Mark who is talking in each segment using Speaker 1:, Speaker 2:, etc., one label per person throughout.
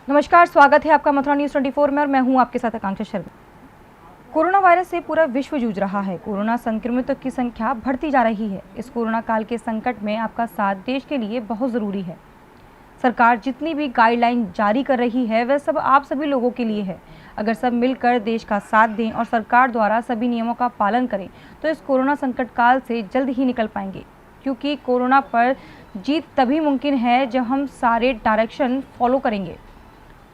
Speaker 1: नमस्कार, स्वागत है आपका मथुरा न्यूज़ 24 में और मैं हूं आपके साथ आकांक्षा शर्मा। कोरोना वायरस से पूरा विश्व जूझ रहा है। कोरोना संक्रमितों की संख्या बढ़ती जा रही है। इस कोरोना काल के संकट में आपका साथ देश के लिए बहुत ज़रूरी है। सरकार जितनी भी गाइडलाइन जारी कर रही है वह सब आप सभी लोगों के लिए है। अगर सब मिलकर देश का साथ दें और सरकार द्वारा सभी नियमों का पालन करें तो इस कोरोना संकट काल से जल्द ही निकल पाएंगे, क्योंकि कोरोना पर जीत तभी मुमकिन है जब हम सारे डायरेक्शन फॉलो करेंगे।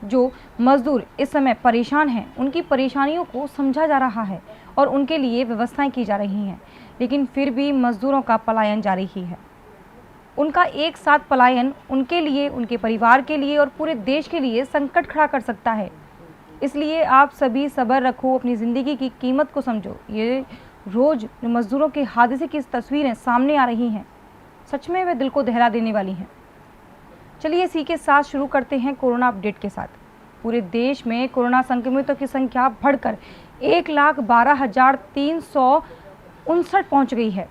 Speaker 1: जो मजदूर इस समय परेशान हैं, उनकी परेशानियों को समझा जा रहा है और उनके लिए व्यवस्थाएं की जा रही हैं, लेकिन फिर भी मजदूरों का पलायन जारी ही है। उनका एक साथ पलायन उनके लिए, उनके परिवार के लिए और पूरे देश के लिए संकट खड़ा कर सकता है। इसलिए आप सभी सब्र रखो, अपनी ज़िंदगी की कीमत को समझो। ये रोज़ मजदूरों के हादसे की तस्वीरें सामने आ रही हैं, सच में वे दिल को दहला देने वाली हैं। चलिए इसी के साथ शुरू करते हैं कोरोना अपडेट के साथ। पूरे देश में कोरोना संक्रमितों की संख्या बढ़कर 1,12,359 पहुंच गई है।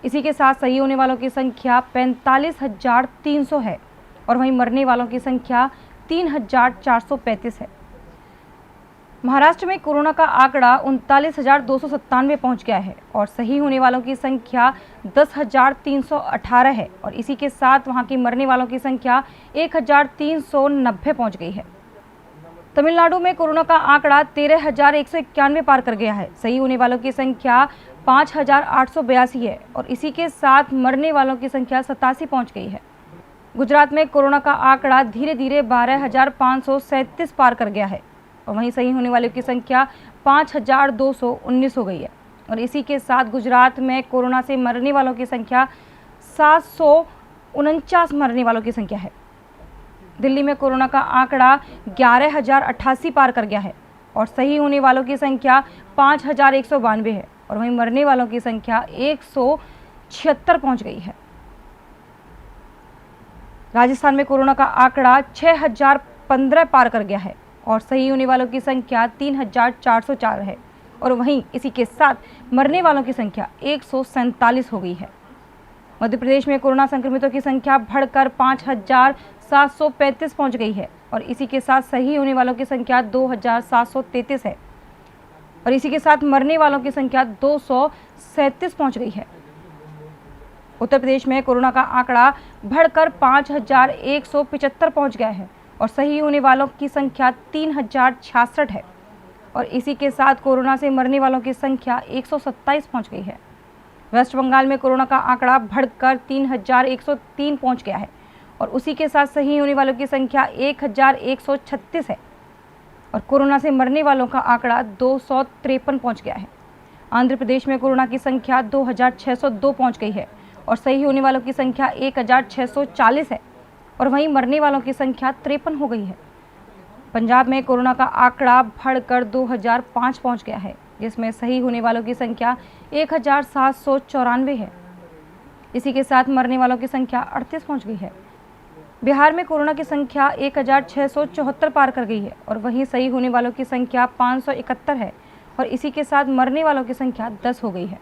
Speaker 1: इसी के साथ सही होने वालों की संख्या 45,300 है और वहीं मरने वालों की संख्या 3,435 है। महाराष्ट्र में कोरोना का आंकड़ा 39,297 पहुंच गया है और सही होने वालों की संख्या 10,318 है और इसी के साथ वहां की मरने वालों की संख्या 1,390 पहुंच गई है। तमिलनाडु में कोरोना का आंकड़ा 13,191 पार कर गया है। सही होने वालों की संख्या 5,882 है और इसी के साथ मरने वालों की संख्या 87 पहुंच गई है। गुजरात में कोरोना का आंकड़ा धीरे धीरे 12,537 पार कर गया है और वहीं सही होने वालों की संख्या 5,219 हो गई है और इसी के साथ गुजरात में कोरोना से मरने वालों की संख्या 749 मरने वालों की संख्या है। दिल्ली में कोरोना का आंकड़ा 11,088 पार कर गया है और सही होने वालों की संख्या 5,192 है और वहीं मरने वालों की संख्या 176 पहुंच गई है। राजस्थान में कोरोना का आंकड़ा 6,015 पार कर गया है और सही होने वालों की संख्या 3,404 है और वहीं इसी के साथ मरने वालों की संख्या 147 हो गई है। मध्य प्रदेश में कोरोना संक्रमितों की संख्या बढ़कर 5,735 पहुंच गई है और इसी के साथ सही होने वालों की संख्या 2,733 है और इसी के साथ मरने वालों की संख्या 237 पहुंच गई है। उत्तर प्रदेश में कोरोना का आंकड़ा बढ़कर 5,175 पहुंच गया है और सही होने वालों की संख्या 3,066 है और इसी के साथ कोरोना से मरने वालों की संख्या 127 पहुंच गई है। वेस्ट बंगाल में कोरोना का आंकड़ा बढ़कर 3,103 पहुंच गया है और उसी के साथ सही होने वालों की संख्या 1,136 है और कोरोना से मरने वालों का आंकड़ा 253 पहुंच गया है। आंध्र प्रदेश में कोरोना की संख्या 2,602 पहुंच गई है और सही होने वालों की संख्या 1,640 है और वहीं मरने वालों की संख्या 53 हो गई है। पंजाब में कोरोना का आंकड़ा बढ़कर 2,005 पहुंच गया है, जिसमें सही होने वालों की संख्या 1,794 है। इसी के साथ मरने वालों की संख्या 38 पहुंच गई है। बिहार में कोरोना की संख्या 1,674 पार कर गई है और वहीं सही होने वालों की संख्या 571 है और इसी के साथ मरने वालों की संख्या 10 हो गई है।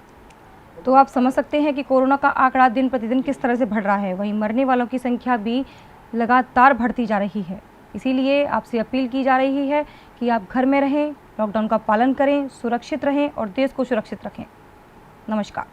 Speaker 1: तो आप समझ सकते हैं कि कोरोना का आंकड़ा दिन प्रतिदिन किस तरह से बढ़ रहा है। वहीं मरने वालों की संख्या भी लगातार बढ़ती जा रही है। इसीलिए आपसे अपील की जा रही है कि आप घर में रहें, लॉकडाउन का पालन करें, सुरक्षित रहें और देश को सुरक्षित रखें। नमस्कार।